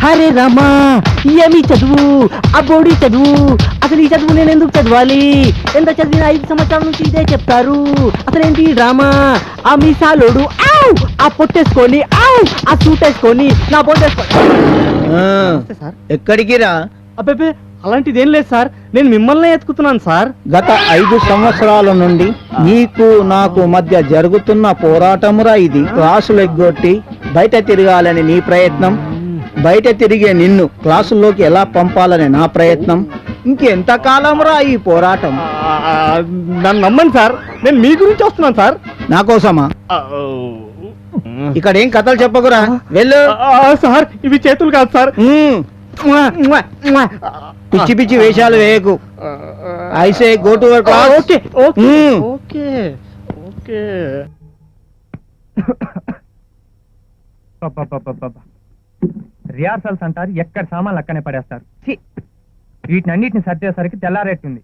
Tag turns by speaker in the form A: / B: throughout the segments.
A: హరే రామా ఏమి చదువు ఆ బోడి చదువు అసలు ఈ చదువు నేను ఎందుకు చదవాలి ఎంత చదివిన 5 సంవత్సరాల నుంచి ఇదే చెప్తారు అసలేంటి డ్రామా ఆ మీసాలోడు ఆ పొట్టేసుకొని ఆ సూట్ వేసుకొని నా పొట్టేసుకొని
B: ఎక్కడికి రా?
A: అబ్బే అలాంటిదేం లేదు సార్ నేను మిమ్మల్ని ఎత్తుకుతున్నాను సార్
B: గత 5 సంవత్సరాల నుండి నీకు నాకు మధ్య జరుగుతున్న పోరాటమురా ఇది. క్లాసులు ఎగ్గొట్టి బయట తిరగాలని నీ ప్రయత్నం, బయట తిరిగే నిన్ను క్లాసుల్లోకి ఎలా పంపాలని నా ప్రయత్నం. ఇంకెంత కాలంరా ఈ పోరాటం?
A: నన్ను నమ్మండి సార్ నేను మీ గురించి వస్తున్నాను సార్.
B: నా కోసమా? ఇక్కడ ఏం కథలు చెప్పకురా, వెళ్ళు.
A: సార్ ఇవి చేతులు కాదు సార్.
B: పిచ్చి పిచ్చి వేషాలు వేయకు. I say go to your class.
A: Okay okay okay okay.
C: Rehearsals అంటారు, ఎక్కడ సామాన్లు అక్కనే పడేస్తారు. వీటినన్నిటిని సర్దేసరికి తెల్లారేట్టుంది.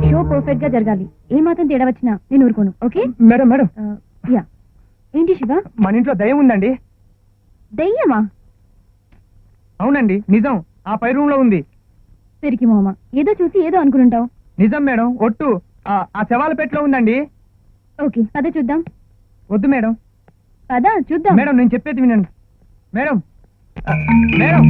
D: షో పర్ఫెక్ట్ గా జరగాలి. ఏ మాత్రం తేడా వచ్చినా నేను ఊరుకోను. ఓకే
C: మేడం మేడం
D: యా ఏంటి శివ?
C: మన ఇంట్లో దయ్యం ఉందండి.
D: దయ్యమా?
C: అవునండి నిజం, ఆ పై రూమ్ లో ఉంది.
D: పెరికి మామ ఏదో చూసి ఏదో అనుకుంటావు.
C: నిజం మేడం, ఒట్టు. ఆ శవాల పెట్లో ఉందండి.
D: ఓకే పద చూద్దాం.
C: వద్దు మేడం.
D: పద చూద్దాం.
C: మేడం నేను చెప్పేది వినండి. మేడం మేడం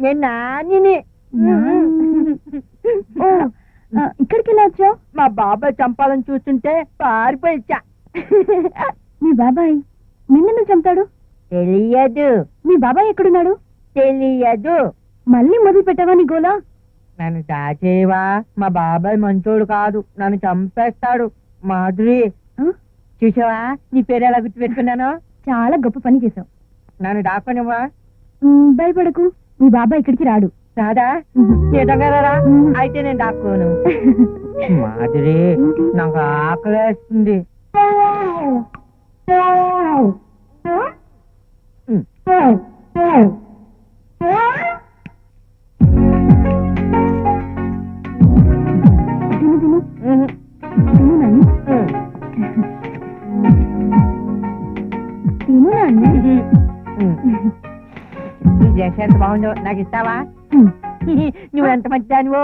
E: నేను నానిని.
D: ఇక్కడికి ఎలా వచ్చావు?
E: మా బాబాయ్ చంపాలని చూస్తుంటే పారిపోయిచ్చా.
D: మీ బాబాయ్ నిన్నను చంపాడు?
E: తెలియదు.
D: మీ బాబాయ్ ఎక్కడున్నాడు?
E: తెలియదు.
D: మళ్ళీ మొదలు పెట్టావా నీ గోలా?
E: నన్ను దాచేవా? మా బాబాయ్ మంచోడు కాదు, నన్ను చంపేస్తాడు. మాధురి చూసావా నీ పేరు ఎలా గుర్తు పెట్టుకున్నాను?
D: చాలా గొప్ప పని చేసావు.
E: నన్ను దాక్కునివ్వా?
D: భయపడకు, మీ బాబాయ్ ఇక్కడికి రాడు.
E: రాదా? నిజంగా రారా? అయితే నేను దాక్కోను. మాధురి నాకు ఆకలేస్తుంది. ఈ డ్రెస్ ఎంత బాగుందో, నాకు ఇస్తావా? నువ్వు ఎంత మంచిదానివో.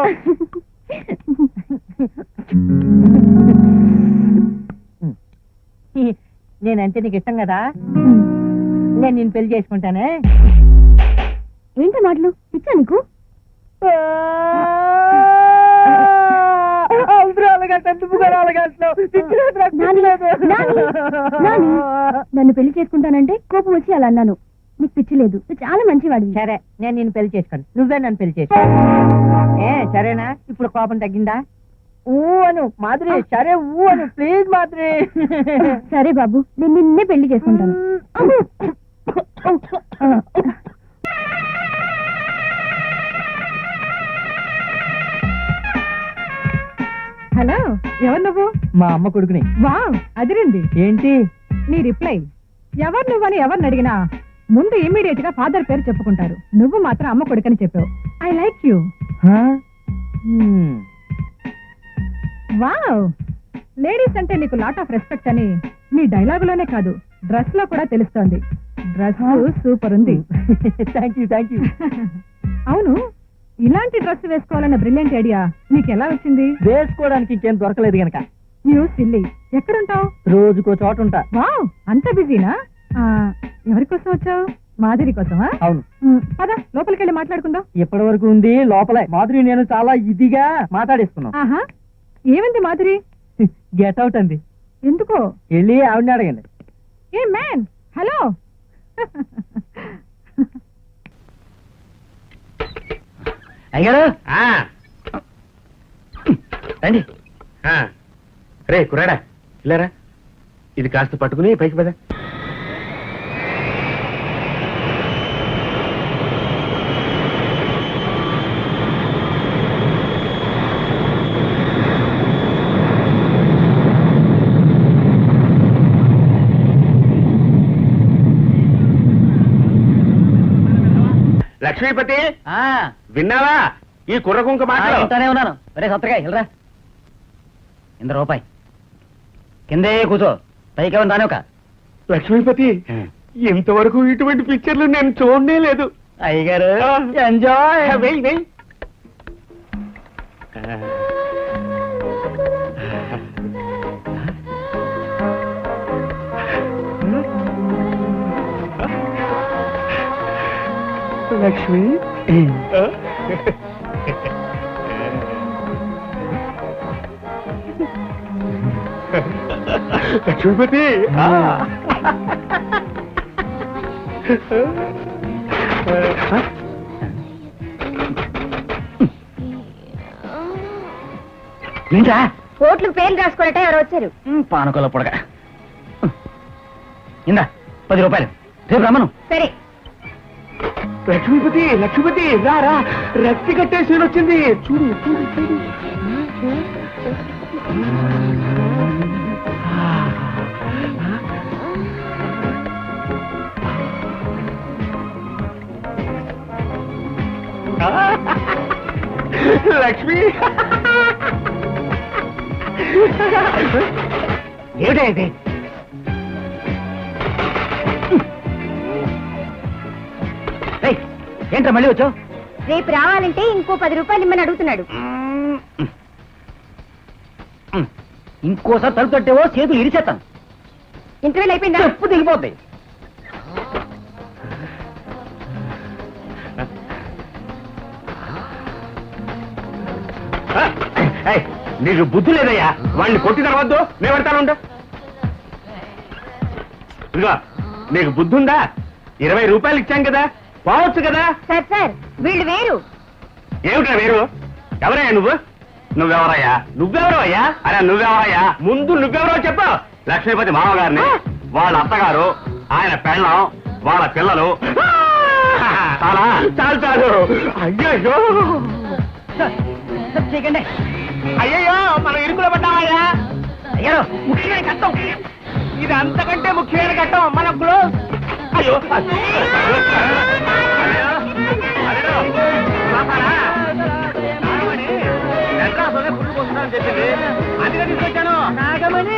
E: నేనంటే నీకు ఇష్టం కదా, నేను నిన్ను పెళ్లి చేసుకుంటానే.
D: ఏంటి మాటలు? పిచ్చా నీకు? నన్ను పెళ్లి చేసుకుంటానంటే కోపం వచ్చి అలా అన్నాను. నీకు పిచ్చి లేదు, నువ్వు చాలా మంచివాడివి.
E: సరే నేను నిన్ను పెళ్లి చేసుకోను, నువ్వే నన్ను పెళ్లి చేసుకో. సరేనా? ఇప్పుడు కోపం తగ్గిందా? ఊ అను మాధురి, సరే ఊ అను ప్లీజ్ మాధురి.
D: సరే బాబు, నేను నిన్నే పెళ్లి చేసుకుంటాను.
F: హలో, ఎవరు నువ్వు?
C: మా అమ్మ కొడుకుని.
F: వావ్, అదిరింది.
C: ఏంటి
F: నీ రిప్లై? ఎవరు నువ్వని ఎవరిని అడిగినా ముందు ఇమీడియట్ గా ఫాదర్ పేరు చెప్పుకుంటారు. నువ్వు మాత్రం అమ్మ కొడుకని చెప్పావు. I like you. Wow, ladies అంటే నీకు లాట్ ఆఫ్ రెస్పెక్ట్ అని నీ డైలాగులోనే కాదు డ్రెస్ లో కూడా తెలుస్తోంది. డ్రెస్ సూపర్ ఉంది.
E: Thank you thank you.
F: అవును, ఇలాంటి డ్రెస్ వేసుకోవాలన్న బ్రిలియంట్ ఐడియా నీకు ఎలా వచ్చింది?
E: వేసుకోవడానికి ఇంకేం దొరకలేదు గనక.
F: యూ సిల్లీ, ఎక్కడుంటావు?
E: రోజుకో చోట ఉంటా.
F: వావ్, అంత బిజీనా? ఎవరి కోసం వచ్చావు? మాధురి కోసమా?
E: అవును.
F: పద లోపలికి వెళ్ళి మాట్లాడుకుందాం.
E: ఎప్పటి వరకు ఉంది లోపలే? మాధురి నేను చాలా ఇదిగా మాట్లాడేస్తున్నాం.
F: ఆహా, ఏమంది మాధురి?
E: గెట్ అవుట్ అంది.
F: ఎందుకో?
E: వెళ్ళి ఆవిడని అడగండి.
F: ఏ మ్యాన్, హలో.
A: అయ్యారు
G: రండి రే కురాడా ఇలారా ఇది కాస్త పట్టుకుని పైకి పద లక్ష్మీపతి విన్నావా ఈ కుర్ర కుంక మాటలు
E: ఇంటానే ఉన్నాను. ఒరే సొత్తగా వెళ్ళరా. 100 రూపాయి కిందే కూర్చో, పైకేమని రానే ఒక.
G: లక్ష్మీపతి ఇంతవరకు ఇటువంటి పిక్చర్లు నేను చూడనే లేదు.
E: అయ్యగారు ఎంజాయ్.
G: వెయ్ వెయ్ లక్ష్మి లక్ష్మీపతి
E: ఏంట్రా?
D: కోట్లు పేర్లు రాసుకోరట ఎవరు వచ్చారు?
E: పానకొల పొడగ. ఇందా 10 రూపాయలు. రేపు రమ్మను.
D: సరే.
G: లక్ష్మీపతి లక్ష్మీపతి రా రా రక్తి కట్టేసి వచ్చింది చూడు చూడు చూడు లక్ష్మి ఏమిటా ఇది?
E: ఏంట్రా మళ్ళీ వచ్చావు?
D: రేపు రావాలంటే ఇంకో 10 రూపాయలు ఇమ్మని అడుగుతున్నాడు.
E: ఇంకోసారి తలుపు తట్టేవో చేతులు ఇరిచేస్తాను.
D: ఇంటర్వ్యూలు అయిపోయిందా?
E: చెప్పు దిగిపోద్ది.
G: నీకు బుద్ధి లేదయ్యా, వాడిని కొట్టి తర్వద్దు నేను పెడతాను. ఇదిగో నీకు బుద్ధి ఉందా? 20 రూపాయలు ఇచ్చాం కదా, పోవచ్చు కదా.
D: సార్ సార్ వీళ్ళు వేరు.
G: ఏమిటా వేరు? ఎవరయ్యా నువ్వు? నువ్వెవరయ్యా? నువ్వెవరో అయ్యా? అరే నువ్వెవరయ్యా? ముందు నువ్వెవరో చెప్పు. లక్ష్మీపతి మామగారిని, వాళ్ళ అత్తగారు, ఆయన పెళ్ళం, వాళ్ళ పిల్లలు. చాలా చాలు చాలు. అయ్యో
E: చేయకండి.
G: అయ్యయ్యో మనం ఇరుకులో పడ్డామయ్యా.
E: అయ్యారు
G: ముఖ్యమైన ఘట్టం ఇది, అంతకంటే ముఖ్యమైన ఘట్టం మన క్లోజ్. అయ్యో చెప్పింది అందుకే తీసుకొచ్చాను.
E: నాగమణి